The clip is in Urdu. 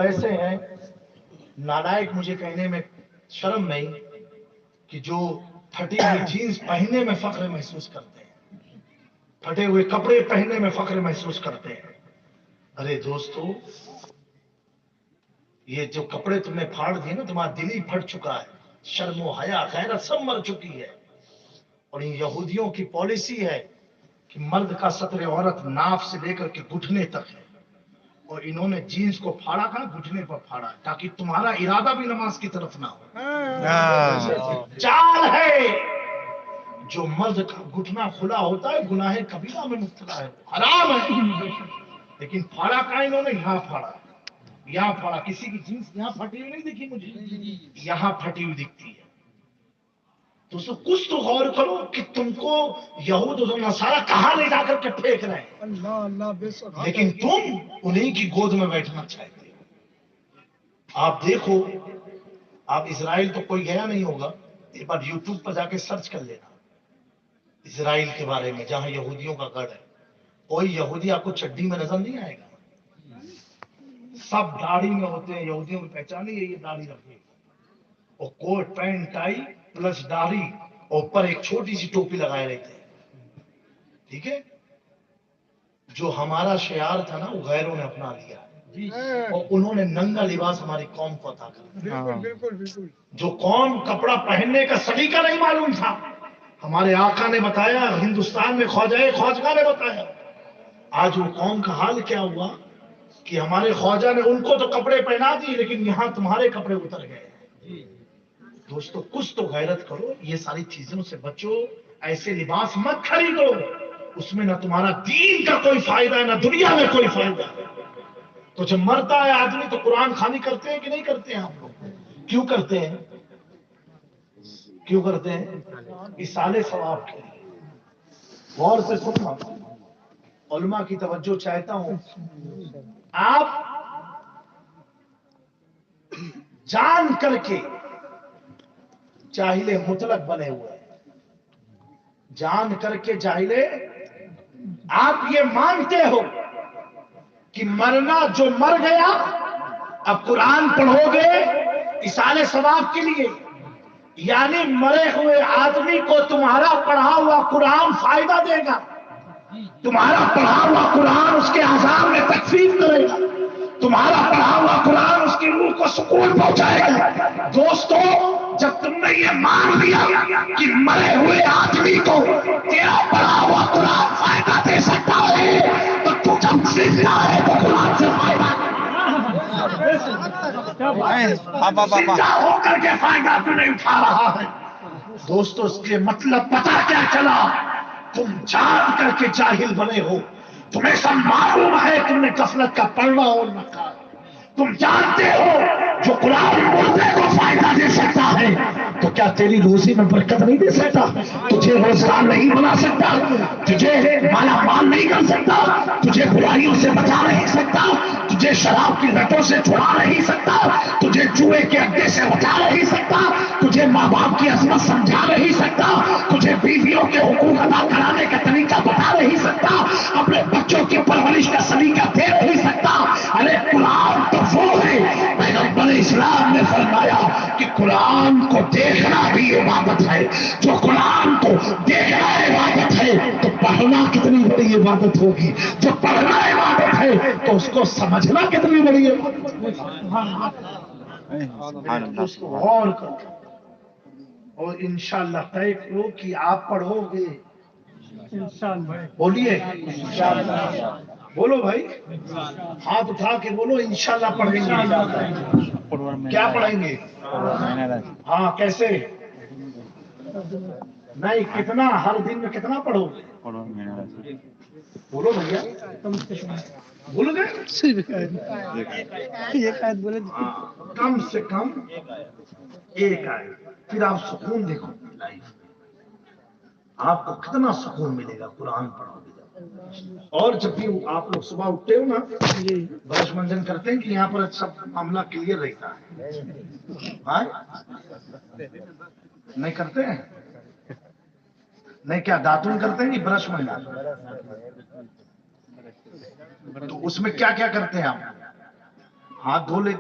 ایسے ہیں نالائق، مجھے کہنے میں شرم نہیں، کہ جو پھٹی ہوئی جینس پہننے میں فخر محسوس کرتے ہیں، پھٹے ہوئے کپڑے پہننے میں فخر محسوس کرتے ہیں۔ ارے دوستو، یہ جو کپڑے تم نے پھاڑ دیے نا، تمہارا دل ہی پھٹ چکا ہے، شرم و حیا غیرت سب مر چکی ہے۔ اور یہ یہودیوں کی پالیسی ہے کہ مرد کا سطر عورت ناف سے لے کر کے گھٹنے تک ہے، اور انہوں نے جینس کو پھاڑا کر گھٹنے پر پھاڑا تاکہ تمہارا ارادہ بھی نماز کی طرف نہ ہو۔ چال ہے، جو مرد کا گھٹنا کھلا ہوتا ہے گناہ کبیرہ میں مبتلا ہے، حرام ہے، لیکن پھاڑا کا انہوں نے یہاں پھاڑا، یہاں پھاڑا۔ کسی کی جینس یہاں پھٹی ہوئی نہیں دکھی مجھے، یہاں پھٹی ہوئی دکھتی ہے۔ تو کچھ تو غور کرو کہ تم کو یہود و نصارہ کہاں لے جا کر کے پھینک رہے ہیں، لیکن تم انہیں کی گود میں بیٹھنا چاہتے ہو۔ آپ دیکھو، آپ اسرائیل تو کوئی گیا نہیں ہوگا، ایک بار یوٹیوب پر جا کے سرچ کر لینا اسرائیل کے بارے میں، جہاں یہودیوں کا گڑھ ہے۔ کوئی یہودی آپ کو چڈی میں نظر نہیں آئے گا، سب داڑھی میں ہوتے ہیں۔ یہودیوں کی پہچان ہی ہے یہ داڑھی رکھے، اور کوٹ پینٹ ٹائی پلس داڑھی، اور اوپر ایک چھوٹی سی ٹوپی لگائے رہتے ہیں، ٹھیک ہے۔ جو ہمارا شعار تھا نا، وہ غیروں نے اپنا لیا، اور انہوں نے ننگا لباس ہماری قوم کو عطا کر دیا۔ جو قوم کپڑا پہننے کا سلیقہ نہیں معلوم تھا، ہمارے آقا نے بتایا، ہندوستان میں خواجہ نے بتایا۔ آج وہ قوم کا حال کیا ہوا کہ ہمارے خواجہ نے ان کو تو کپڑے پہنا دیے، لیکن یہاں تمہارے کپڑے اتر گئے۔ دوستو کچھ تو غیرت کرو، یہ ساری چیزوں سے بچو، ایسے لباس مت خریدو، اس میں نہ تمہارا دین کا کوئی فائدہ ہے نہ دنیا میں کوئی فائدہ ہے۔ تو جب مرتا ہے آدمی تو قرآن خوانی کرتے ہیں کہ نہیں کرتے ہیں؟ آپ لوگ کیوں کرتے ہیں؟ کیوں کرتے ہیں؟ اصالے ثواب کے لیے۔ غور سے سننا، علماء کی توجہ چاہتا ہوں۔ آپ جان کر کے جاہل مطلق بنے ہوئے ہیں، جان کر کے جاہل، آپ یہ مانتے ہو کہ مرنا جو مر گیا، اب قرآن پڑھو گے اصالے ثواب کے لیے، یعنی مرے ہوئے آدمی کو تمہارا پڑھا ہوا قرآن فائدہ دے گا، تمہارا پڑھا ہوا قرآن اس کے عذاب میں تخفیف کرے گا، تمہارا پڑھا ہوا قرآن اس کی روح کو سکون پہنچائے گا۔ دوستو، جب تم نے یہ مان لیا کہ مرے ہوئے آدمی کو تیرا پڑھا ہوا قرآن فائدہ دے سکتا ہے، تو تو جب زندہ ہے تو قرآن سے فائدہ زندہ ہو کر کے فائدہ تو نہیں اٹھا رہا ہے۔ دوستو، اس کے مطلب پتہ کیا چلا؟ تم جان کر کے جاہل بنے ہو، تمہیں سب معلوم ہے تم نے غفلت کا پڑھنا اور نہ، تم جانتے ہو جو قرآن مردے کو فائدہ دے سکتا ہے تو کیا تیری روزی میں برکت نہیں دے سکتا؟ تجھے روزگار نہیں بنا سکتا؟ تجھے مالا مال نہیں کر سکتا؟ تجھے برائیوں سے بچا نہیں سکتا؟ تجھے شراب کی لتوں سے چھڑا نہیں سکتا؟ تجھے جوئے کے اڈے سے بچا نہیں سکتا؟ تجھے ماں باپ کی عظمت سمجھا نہیں سکتا؟ تجھے بیویوں کے حقوق ادا کرانے کا طریقہ بتا نہیں سکتا؟ اپنے بچوں کی پرورش کا سلیقہ دے نہیں سکتا؟ ارے قرآن تو وہ ہے، پیغمبر اسلام نے فرمایا کہ قرآن کو دیکھنا بھی عبادت ہے۔ جو قرآن کو دیکھنا عبادت ہے تو پڑھنا کتنی بڑی عبادت ہوگی؟ جو پڑھنا عبادت ہے تو اس کو سمجھنا کتنی بڑی عبادت ہوگی؟ اس کو غور کرو اور انشاءاللہ طے کرو کہ آپ پڑھو گے۔ بولیے انشاءاللہ، بولو بھائی، ہاتھ اٹھا کے بولو انشاءاللہ پڑھیں گے۔ کیا پڑھیں گے؟ ہاں، کیسے؟ نہیں، کتنا؟ ہر دن میں کتنا پڑھو گے؟ بولو بھیا، بولو گے؟ کم سے کم ایک آئے، پھر آپ سکون دیکھو گے لائف میں، آپ کو کتنا سکون ملے گا قرآن پڑھو گے جب۔ اور جب بھی آپ لوگ صبح اٹھتے ہو نا، برش منجن کرتے ہیں کہ یہاں پر سب معاملہ کلیئر رہتا ہے؟ ہاں، نہیں کرتے ہیں؟ نہیں، کیا داتون کرتے ہیں کہ برش منجن؟ تو اس میں کیا کیا کرتے ہیں آپ؟ ہاتھ دھو لیتے